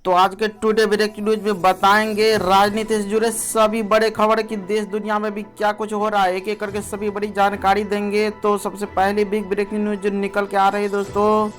तो आज के टुडे ब्रेकिंग न्यूज में बताएंगे राजनीति से जुड़े सभी बड़े खबर कि देश दुनिया में भी क्या कुछ हो रहा है। एक एक करके सभी बड़ी जानकारी देंगे। तो सबसे पहले बिग ब्रेकिंग न्यूज जो निकल के आ रही है दोस्तों,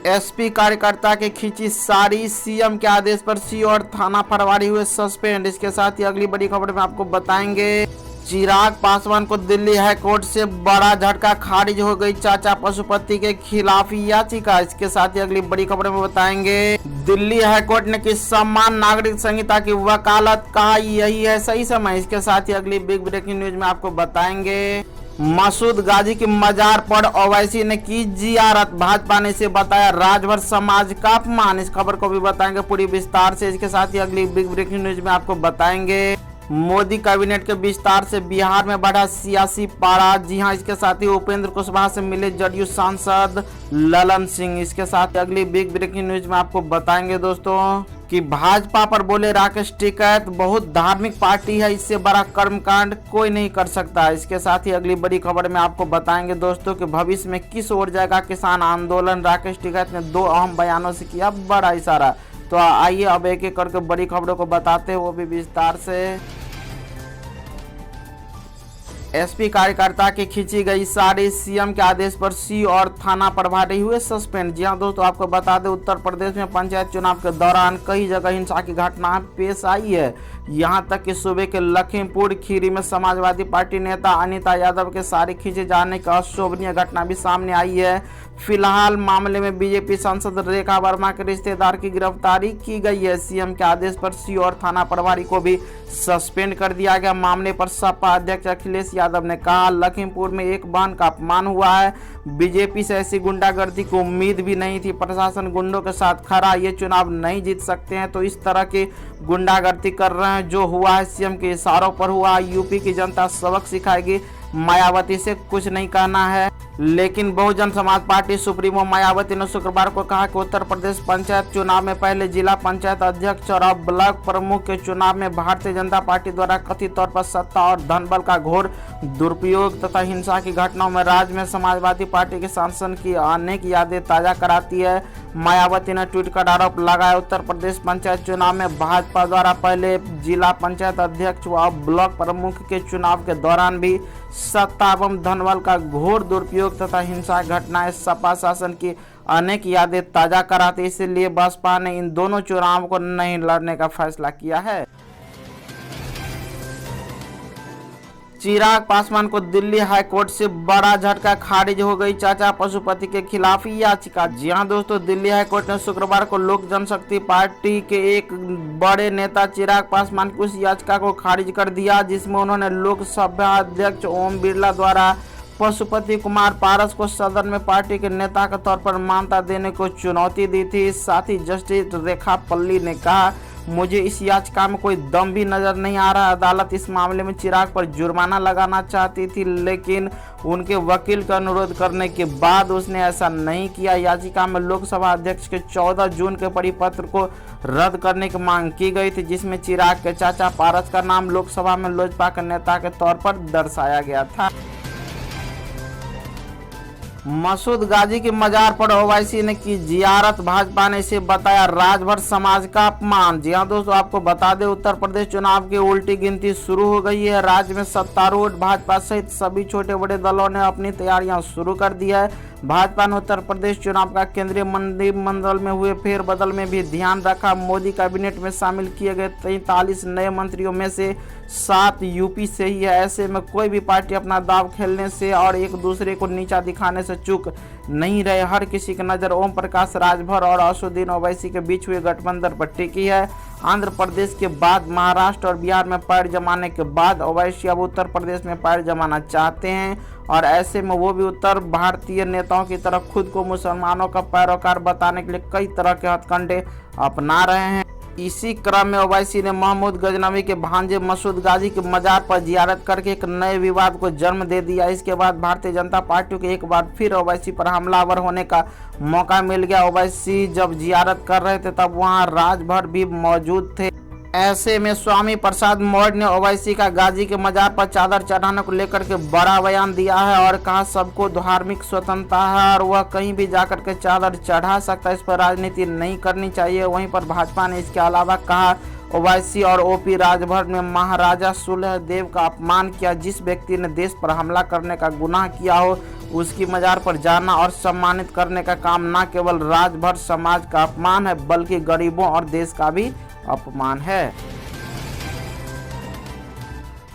एसपी कार्यकर्ता के खींची साड़ी, सीएम के आदेश पर सी और थाना प्रभारी हुए सस्पेंड। इसके साथ ही अगली बड़ी खबर में आपको बताएंगे चिराग पासवान को दिल्ली हाईकोर्ट से बड़ा झटका, खारिज हो गई चाचा पशुपति के खिलाफ याचिका। इसके साथ ही अगली बड़ी खबर में बताएंगे दिल्ली हाईकोर्ट ने की समान नागरिक संहिता की वकालत, कहा यही है सही समय। इसके साथ ही अगली बिग ब्रेकिंग न्यूज में आपको बताएंगे मसूद गाजी की मजार पर ओवैसी ने की जियारत, भाजपा ने इसे बताया राजभर समाज का अपमान। इस खबर को भी बताएंगे पूरी विस्तार से। इसके साथ ही अगली बिग ब्रेकिंग न्यूज में आपको बताएंगे मोदी कैबिनेट के विस्तार से बिहार में बढ़ा सियासी पारा। जी हां, इसके साथ ही उपेंद्र कुशवाहा से मिले जदयू सांसद ललन सिंह। इसके साथ ही अगली बिग ब्रेकिंग न्यूज में आपको बताएंगे दोस्तों कि भाजपा पर बोले राकेश टिकैत बहुत धार्मिक पार्टी है, इससे बड़ा कर्मकांड कोई नहीं कर सकता। इसके साथ ही अगली बड़ी खबर में आपको बताएंगे दोस्तों कि भविष्य में किस ओर जाएगा किसान आंदोलन, राकेश टिकैत ने 2 अहम बयानों से किया बड़ा इशारा। तो आइए अब एक एक करके बड़ी खबरों को बताते हैं, वो भी विस्तार से। एसपी कार्यकर्ता की खींची गई साड़ी, सीएम के आदेश पर सी और थाना प्रभारी हुए सस्पेंड। जी हां दोस्तों, आपको बता दें उत्तर प्रदेश में पंचायत चुनाव के दौरान कई जगह हिंसा की घटना पेश आई है। यहां तक कि सूबे के लखीमपुर खीरी में समाजवादी पार्टी नेता अनिता यादव के साड़ी खींचे जाने की अशोभनीय घटना भी सामने आई है। फिलहाल मामले में बीजेपी सांसद रेखा वर्मा के रिश्तेदार की गिरफ्तारी की गई है। सीएम के आदेश पर सी और थाना प्रभारी को भी सस्पेंड कर दिया गया। मामले पर सपा अध्यक्ष अखिलेश यादव ने कहा लखीमपुर में एक बहन का अपमान हुआ है, बीजेपी से ऐसी गुंडागर्दी की उम्मीद भी नहीं थी। प्रशासन गुंडों के साथ खड़ा, ये चुनाव नहीं जीत सकते हैं तो इस तरह की गुंडागर्दी कर रहे हैं। जो हुआ है सीएम के इशारों पर हुआ। यूपी की जनता सबक सिखाएगी, मायावती से कुछ नहीं कहना है। लेकिन बहुजन समाज पार्टी सुप्रीमो मायावती ने शुक्रवार को कहा कि उत्तर प्रदेश पंचायत चुनाव में पहले जिला पंचायत अध्यक्ष और अब ब्लॉक प्रमुख के चुनाव में भारतीय जनता पार्टी द्वारा कथित तौर पर सत्ता और धनबल का घोर दुरुपयोग तथा हिंसा की घटनाओं में राज्य में समाजवादी पार्टी के शासन की अनेक यादें ताजा कराती है। मायावती ने ट्वीट कर आरोप लगाया उत्तर प्रदेश पंचायत चुनाव में भाजपा द्वारा पहले जिला पंचायत अध्यक्ष व ब्लॉक प्रमुख के चुनाव के दौरान भी सत्ता एवं धनबल का घोर दुरुपयोग तथा हिंसा घटनाएं सपा शासन की अनेक यादें ताजा कराती। इसलिए बसपा ने इन दोनों चुनावों को नहीं लड़ने का फैसला किया है। चिराग पासवान को दिल्ली हाईकोर्ट से बड़ा झटका, खारिज हो गई चाचा पशुपति के खिलाफ याचिका। जी हां दोस्तों, दिल्ली हाईकोर्ट ने शुक्रवार को लोक जनशक्ति पार्टी के एक बड़े नेता चिराग पासवान की उस याचिका को खारिज कर दिया जिसमें उन्होंने लोकसभा अध्यक्ष ओम बिरला द्वारा पशुपति कुमार पारस को सदन में पार्टी के नेता के तौर पर मान्यता देने को चुनौती दी थी। साथ ही जस्टिस रेखा पल्ली ने कहा मुझे इस याचिका में कोई दम भी नजर नहीं आ रहा। अदालत इस मामले में चिराग पर जुर्माना लगाना चाहती थी, लेकिन उनके वकील का अनुरोध करने के बाद उसने ऐसा नहीं किया। याचिका में लोकसभा अध्यक्ष के 14 जून के परिपत्र को रद्द करने की मांग की गई थी जिसमें चिराग के चाचा पारस का नाम लोकसभा में लोजपा के नेता के तौर पर दर्शाया गया था। मसूद गाजी की मजार पर ओवैसी ने की जियारत, भाजपा ने इसे बताया राजभर समाज का अपमान। जी हां दोस्तों, आपको बता दें उत्तर प्रदेश चुनाव की उल्टी गिनती शुरू हो गई है। राज्य में सत्तारूढ़ भाजपा सहित सभी छोटे बड़े दलों ने अपनी तैयारियां शुरू कर दी है। भाजपा ने उत्तर प्रदेश चुनाव का केंद्रीय मंत्रिमंडल में हुए फेरबदल में भी ध्यान रखा। मोदी कैबिनेट में शामिल किए गए 43 नए मंत्रियों में से 7 यूपी से ही है। ऐसे में कोई भी पार्टी अपना दांव खेलने से और एक दूसरे को नीचा दिखाने से चूक नहीं रहे। हर किसी की नजर ओम प्रकाश राजभर और असदुद्दीन ओवैसी के बीच हुए गठबंधन पर टिकी है। आंध्र प्रदेश के बाद महाराष्ट्र और बिहार में पैर जमाने के बाद ओवैसी अब उत्तर प्रदेश में पैर जमाना चाहते हैं और ऐसे में वो भी उत्तर भारतीय नेताओं की तरफ खुद को मुसलमानों का पैरोकार बताने के लिए कई तरह के हथकंडे अपना रहे हैं। इसी क्रम में ओवैसी ने महमूद गजनवी के भांजे मसूद गाजी की मजार पर जियारत करके एक नए विवाद को जन्म दे दिया। इसके बाद भारतीय जनता पार्टी को एक बार फिर ओवैसी पर हमलावर होने का मौका मिल गया। ओवैसी जब जियारत कर रहे थे तब वहां राजभर भी मौजूद थे। ऐसे में स्वामी प्रसाद मौर्य ने ओवैसी का गाजी के मजार पर चादर चढ़ाने को लेकर के बड़ा बयान दिया है और कहा सबको धार्मिक स्वतंत्रता है और वह कहीं भी जाकर के चादर चढ़ा सकता है, इस पर राजनीति नहीं करनी चाहिए। वहीं पर भाजपा ने इसके अलावा कहा ओवैसी और ओपी राजभर में महाराजा सुहेलदेव का अपमान किया। जिस व्यक्ति ने देश पर हमला करने का गुनाह किया हो उसकी मजार पर जाना और सम्मानित करने का काम न केवल राजभर समाज का अपमान है बल्कि गरीबों और देश का भी अपमान है।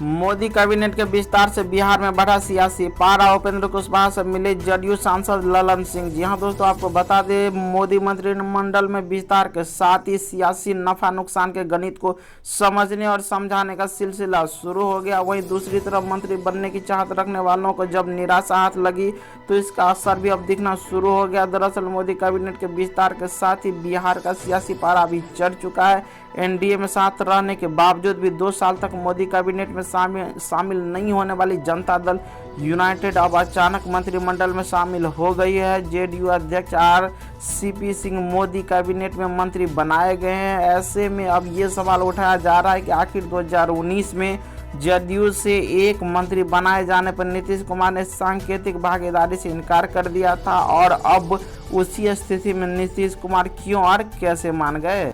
मोदी कैबिनेट के विस्तार से बिहार में बढ़ा सियासी पारा। उपेंद्र कुशवाहा से मिले जदयू सांसद ललन सिंह। जी हां दोस्तों, आपको बता दें मोदी मंत्रिमंडल में विस्तार के साथ ही सियासी नफा नुकसान के गणित को समझने और समझाने का सिलसिला शुरू हो गया। वहीं दूसरी तरफ मंत्री बनने की चाहत रखने वालों को जब निराशा हाथ लगी तो इसका असर भी अब दिखना शुरू हो गया। दरअसल मोदी कैबिनेट के विस्तार के साथ ही बिहार का सियासी पारा भी चढ़ चुका है। एनडीए में साथ रहने के बावजूद भी 2 साल तक मोदी कैबिनेट में शामिल नहीं होने वाली जनता दल यूनाइटेड अब अचानक मंत्रिमंडल में शामिल हो गई है। जेडीयू अध्यक्ष आरसीपी सिंह मोदी कैबिनेट में मंत्री बनाए गए हैं। ऐसे में अब ये सवाल उठाया जा रहा है कि आखिर 2019 में जदयू से एक मंत्री बनाए जाने पर नीतीश कुमार ने सांकेतिक भागीदारी से इनकार कर दिया था और अब उसी स्थिति में नीतीश कुमार क्यों और कैसे मान गए।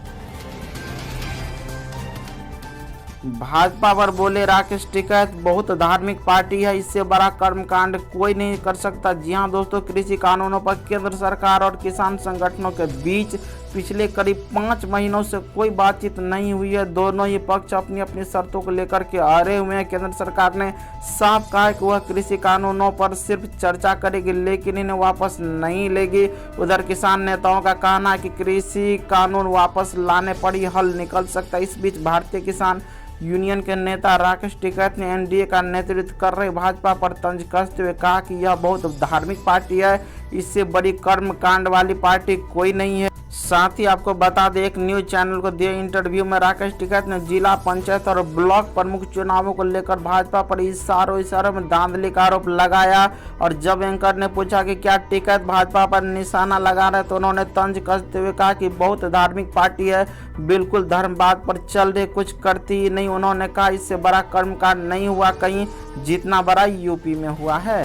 भाजपा पर बोले राकेश टिकैत बहुत धार्मिक पार्टी है, इससे बड़ा कर्मकांड कोई नहीं कर सकता। जी हां दोस्तों, कृषि कानूनों पर केंद्र सरकार और किसान संगठनों के बीच पिछले करीब 5 महीनों से कोई बातचीत नहीं हुई है। दोनों ही पक्ष अपनी अपनी शर्तों को लेकर के अड़े हुए हैं। केंद्र सरकार ने साफ कहा है कि वह कृषि कानूनों पर सिर्फ चर्चा करेगी लेकिन इन्हें वापस नहीं लेगी। उधर किसान नेताओं का कहना है कि कृषि कानून वापस लाने पर ही हल निकल सकता है। इस बीच भारतीय किसान यूनियन के नेता राकेश टिकैत ने एनडीए का नेतृत्व कर रहे भाजपा पर तंज कसते हुए कहा कि यह बहुत धार्मिक पार्टी है, इससे बड़ी कर्मकांड वाली पार्टी कोई नहीं है। साथ ही आपको बता दें, एक न्यूज चैनल को दिए इंटरव्यू में राकेश टिकैत ने जिला पंचायत और ब्लॉक प्रमुख चुनावों को लेकर भाजपा पर इशारों में धांधली का आरोप लगाया और जब एंकर ने पूछा कि क्या टिकैत भाजपा पर निशाना लगा रहे तो उन्होंने तंज कसते हुए कहा कि बहुत धार्मिक पार्टी है, बिल्कुल धर्मवाद पर चल रही, कुछ करती ही नहीं। उन्होंने कहा इससे बड़ा कर्मकांड नहीं हुआ कहीं जितना बड़ा यूपी में हुआ है।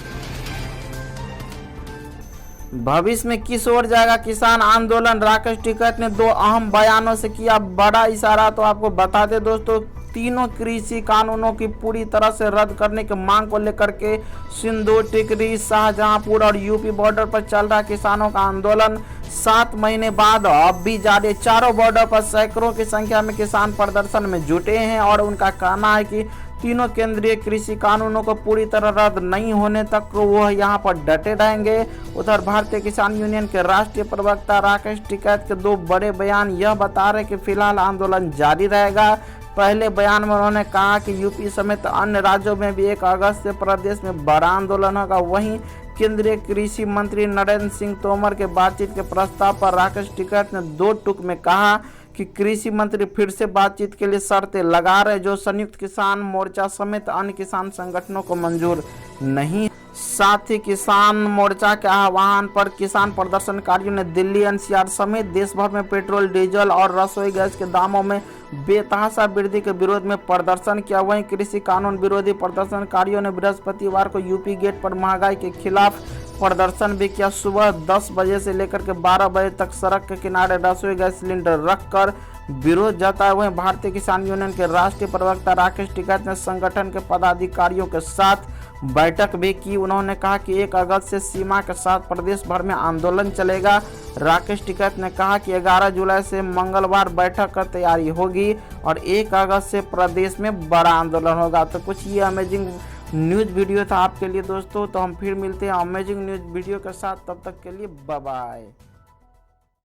भविष्य में किस ओर जाएगा किसान आंदोलन, राकेश टिकैत ने 2 अहम बयानों से किया बड़ा इशारा। तो आपको बता दें दोस्तों, तीनों कृषि कानूनों की पूरी तरह से रद्द करने की मांग को लेकर के सिंदूर, टिकरी, शाहजहांपुर और यूपी बॉर्डर पर चल रहा किसानों का आंदोलन 7 महीने बाद अब भी जारी। चारों बॉर्डर पर सैकड़ों की संख्या में किसान प्रदर्शन में जुटे हैं और उनका कहना है कि तीनों केंद्रीय कृषि कानूनों को पूरी तरह रद्द नहीं होने तक वह यहां पर डटे रहेंगे। उधर भारतीय किसान यूनियन के राष्ट्रीय प्रवक्ता राकेश टिकैत के 2 बड़े बयान यह बता रहे कि फिलहाल आंदोलन जारी रहेगा। पहले बयान में उन्होंने कहा कि यूपी समेत अन्य राज्यों में भी 1 अगस्त से प्रदेश में बड़ा आंदोलन होगा। वहीं केंद्रीय कृषि मंत्री नरेंद्र सिंह तोमर के बातचीत के प्रस्ताव पर राकेश टिकैत ने 2 टूक में कहा कि कृषि मंत्री फिर से बातचीत के लिए शर्तें लगा रहे जो संयुक्त किसान मोर्चा समेत अन्य किसान संगठनों को मंजूर नहीं। साथ ही किसान मोर्चा के आह्वान पर किसान प्रदर्शनकारियों ने दिल्ली, एनसीआर समेत देश भर में पेट्रोल, डीजल और रसोई गैस के दामों में बेतहाशा वृद्धि के विरोध में प्रदर्शन किया। वहीं कृषि कानून विरोधी प्रदर्शनकारियों ने बृहस्पतिवार को यूपी गेट पर महंगाई के खिलाफ प्रदर्शन भी किया। सुबह 10 बजे से लेकर के 12 बजे तक सड़क के किनारे रसोई गैस सिलेंडर रखकर विरोध जताया। वहीं भारतीय किसान यूनियन के राष्ट्रीय प्रवक्ता राकेश टिकैत ने संगठन के पदाधिकारियों के साथ बैठक भी की। उन्होंने कहा कि 1 अगस्त से सीमा के साथ प्रदेश भर में आंदोलन चलेगा। राकेश टिकैत ने कहा कि 11 जुलाई से मंगलवार बैठक का तैयारी होगी और 1 अगस्त से प्रदेश में बड़ा आंदोलन होगा। तो कुछ ये अमेजिंग न्यूज़ वीडियो था आपके लिए दोस्तों। तो हम फिर मिलते हैं अमेजिंग न्यूज़ वीडियो के साथ, तब तक के लिए बाय बाय।